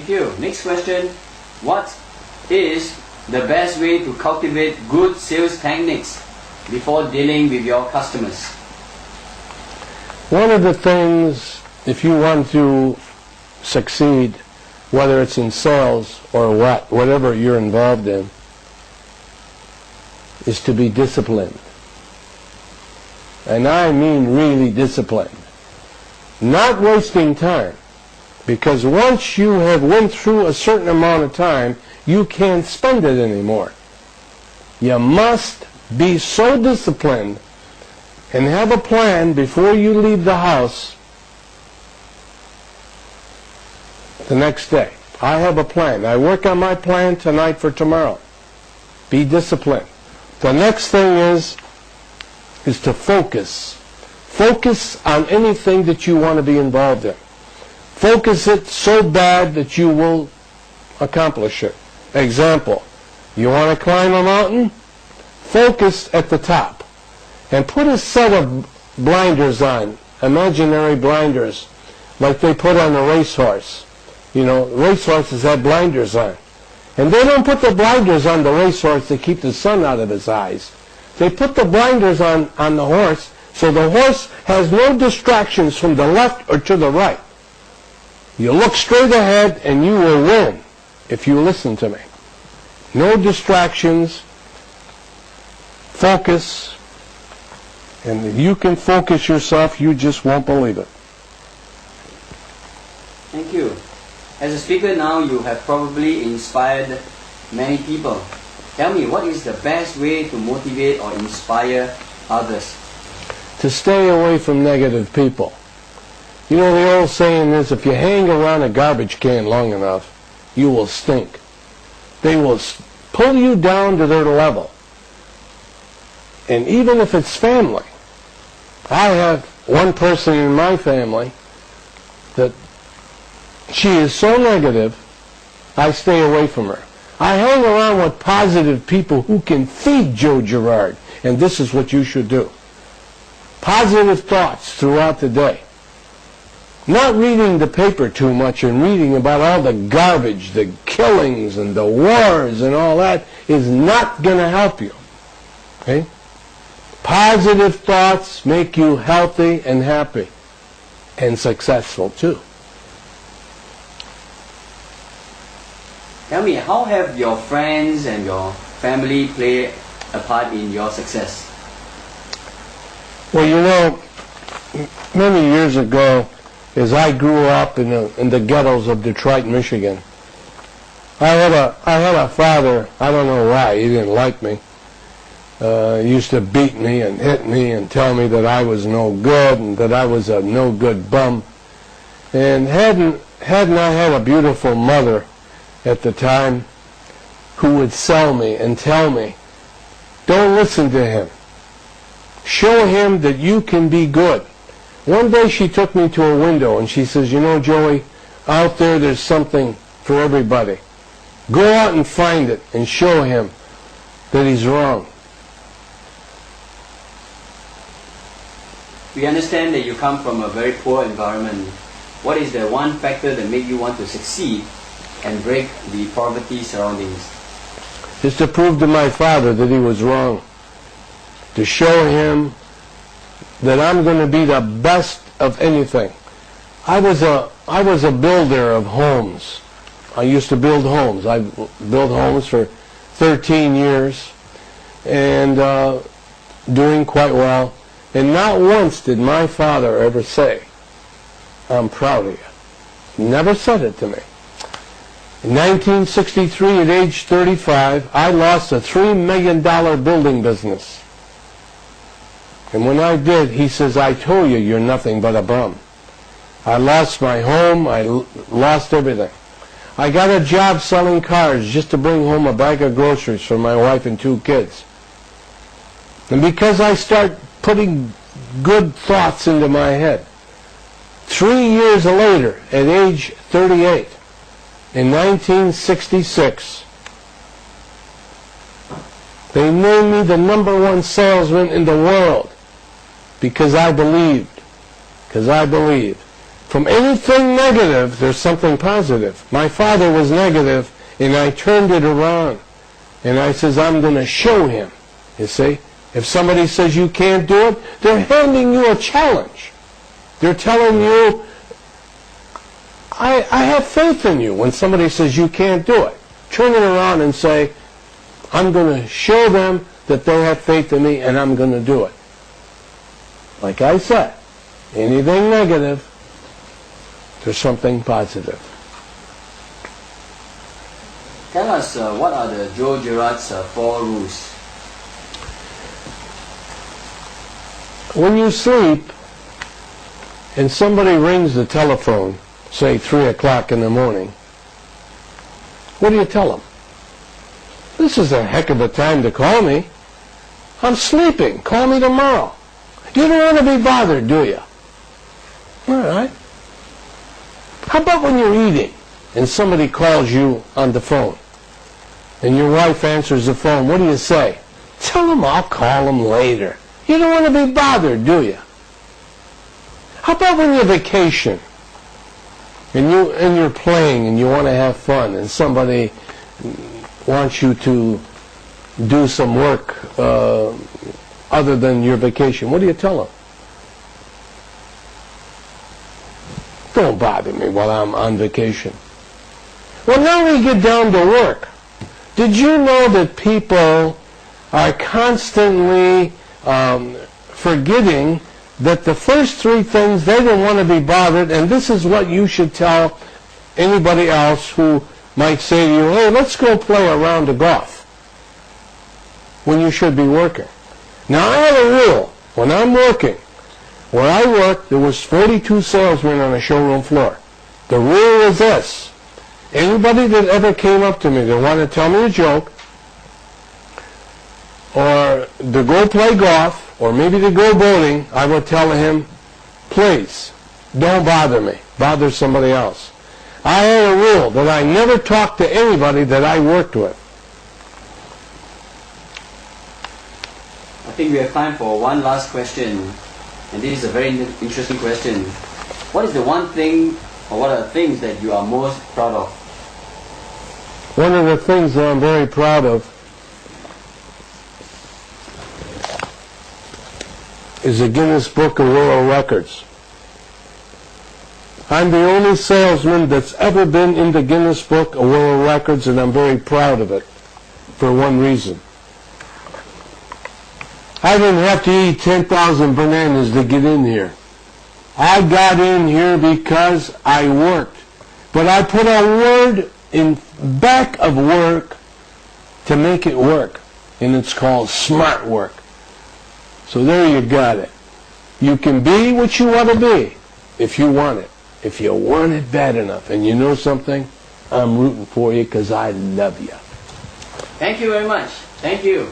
Thank you. Next question. What is the best way to cultivate good sales techniques before dealing with your customers? One of the things, if you want to succeed, whether it's in sales or whatever you're involved in, is to be disciplined. And I mean really disciplined. Not wasting time. Because once you have went through a certain amount of time, you can't spend it anymore. You must be so disciplined and have a plan before you leave the house the next day. I have a plan. I work on my plan tonight for tomorrow. Be disciplined. The next thing is to focus. Focus on anything that you want to be involved in. Focus it so bad that you will accomplish it. Example, you want to climb a mountain? Focus at the top. And put a set of blinders on, imaginary blinders, like they put on a racehorse. You know, racehorses have blinders on. And they don't put the blinders on the racehorse to keep the sun out of his eyes. They put the blinders on the horse so the horse has no distractions from the left or to the right. You look straight ahead and you will win if you listen to me. No distractions. Focus. And if you can focus yourself, you just won't believe it. Thank you. As a speaker now, you have probably inspired many people. Tell me, what is the best way to motivate or inspire others? To stay away from negative people. You know, the old saying is, if you hang around a garbage can long enough, you will stink. They will pull you down to their level. And even if it's family, I have one person in my family that she is so negative, I stay away from her. I hang around with positive people who can feed Joe Girard, and this is what you should do. Positive thoughts throughout the day. Not reading the paper too much and reading about all the garbage, the killings and the wars and all that is not going to help you. Okay? Positive thoughts make you healthy and happy and successful too. Tell me, how have your friends and your family played a part in your success? Well, you know, many years ago, as I grew up in the ghettos of Detroit, Michigan, I had a father. I don't know why he didn't like me. He used to beat me and hit me and tell me that I was no good and that I was a no good bum. And hadn't I had a beautiful mother at the time who would sell me and tell me, don't listen to him. Show him that you can be good. One day she took me to a window and she says, you know, Joey, out there's something for everybody. Go out and find it and show him that he's wrong. We understand that you come from a very poor environment. What is the one factor that made you want to succeed and break the poverty surroundings? Is to prove to my father that he was wrong. To show him that I'm going to be the best of anything. I was a builder of homes. I used to build homes. I built homes for 13 years and doing quite well. And not once did my father ever say, I'm proud of you. He never said it to me. In 1963, at age 35, I lost a $3 million building business. And when I did, he says, I told you you're nothing but a bum. I lost my home. I lost everything. I got a job selling cars just to bring home a bag of groceries for my wife and 2 kids. And because I start putting good thoughts into my head, 3 years later, at age 38, in 1966, they named me the #1 salesman in the world because I believed From anything negative, there's something positive. My father was negative, and I turned it around. And I says, I'm going to show him. You see? If somebody says you can't do it, they're handing you a challenge. They're telling you, I have faith in you. When somebody says you can't do it, turn it around and say, I'm going to show them that they have faith in me, and I'm going to do it. Like I said, anything negative, there's something positive. Tell us what are the Joe Girard's 4 rules? When you sleep and somebody rings the telephone, say 3 o'clock in the morning, what do you tell them? This is a heck of a time to call me. I'm sleeping. Call me tomorrow. You don't want to be bothered, do you? All right. How about when you're eating and somebody calls you on the phone and your wife answers the phone? What do you say? Tell them I'll call them later. You don't want to be bothered, do you? How about when you're vacation and you're playing and you want to have fun and somebody wants you to do some work other than your vacation? What do you tell them? Don't bother me while I'm on vacation. Well, now we get down to work. Did you know that people are constantly forgetting that the first 3 things, they don't want to be bothered, and this is what you should tell anybody else who might say to you, hey, let's go play a round of golf, when you should be working. Now, I have a rule. When I'm working, where I work, there was 42 salesmen on the showroom floor. The rule is this. Anybody that ever came up to me that wanted to tell me a joke, or to go play golf, or maybe to go boating, I would tell him, please, don't bother me. Bother somebody else. I had a rule that I never talked to anybody that I worked with. I think we have time for one last question, and this is a very interesting question. What is the one thing, or what are the things that you are most proud of? One of the things that I'm very proud of is the Guinness Book of World Records. I'm the only salesman that's ever been in the Guinness Book of World Records, and I'm very proud of it for one reason. I didn't have to eat 10,000 bananas to get in here. I got in here because I worked. But I put a word in back of work to make it work, and it's called smart work. So there you got it. You can be what you want to be if you want it. If you want it bad enough. And you know something? I'm rooting for you because I love you. Thank you very much. Thank you.